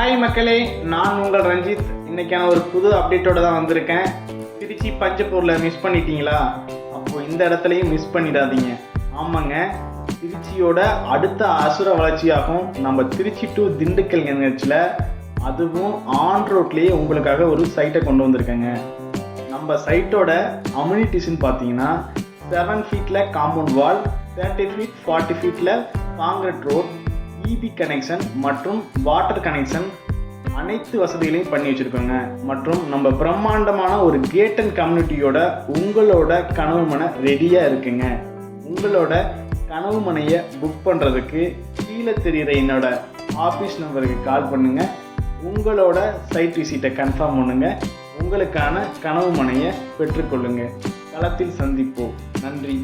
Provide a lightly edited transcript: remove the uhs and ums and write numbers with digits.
Hi மக்களே, நான் உங்கள் ரஞ்சித். இன்னைக்கான ஒரு புது அப்டேட்டோட தான் வந்திருக்கேன். திருச்சி பஞ்சப்பூரில் மிஸ் பண்ணிட்டீங்களா? அப்போது இந்த இடத்துலையும் மிஸ் பண்ணிடாதீங்க. ஆமாங்க, திருச்சியோட அடுத்த அசுர வளர்ச்சியாகும் நம்ம திருச்சி டு திண்டுக்கல் நிகழ்ச்சியில், அதுவும் ஆன் ரோட்லேயே உங்களுக்காக ஒரு சைட்டை கொண்டு வந்திருக்கேங்க. நம்ம சைட்டோட அம்யூனிட்டிஸ்ன்னு பார்த்தீங்கன்னா 7 ஃபீட்டில் காம்பவுண்ட் வால், 30 ஃபீட் 40 ஃபீட்டில் காங்கிரீட் ரோட், இபி கனெக்ஷன் மற்றும் வாட்டர் கனெக்ஷன் அனைத்து வசதிகளையும் பண்ணி வச்சுருக்கோங்க. மற்றும் நம்ம பிரம்மாண்டமான ஒரு கேட் அண்ட் கம்யூனிட்டியோட உங்களோட கனவு மனை ரெடியாக இருக்குங்க. உங்களோட கனவு மனையை புக் பண்ணுறதுக்கு கீழே தெரிகிற என்னோட ஆஃபீஸ் நம்பருக்கு கால் பண்ணுங்கள். உங்களோட சைட் விசிட்டை கன்ஃபார்ம் பண்ணுங்கள். உங்களுக்கான கனவு மனையை பெற்றுக்கொள்ளுங்கள். களத்தில் சந்திப்போம். நன்றி.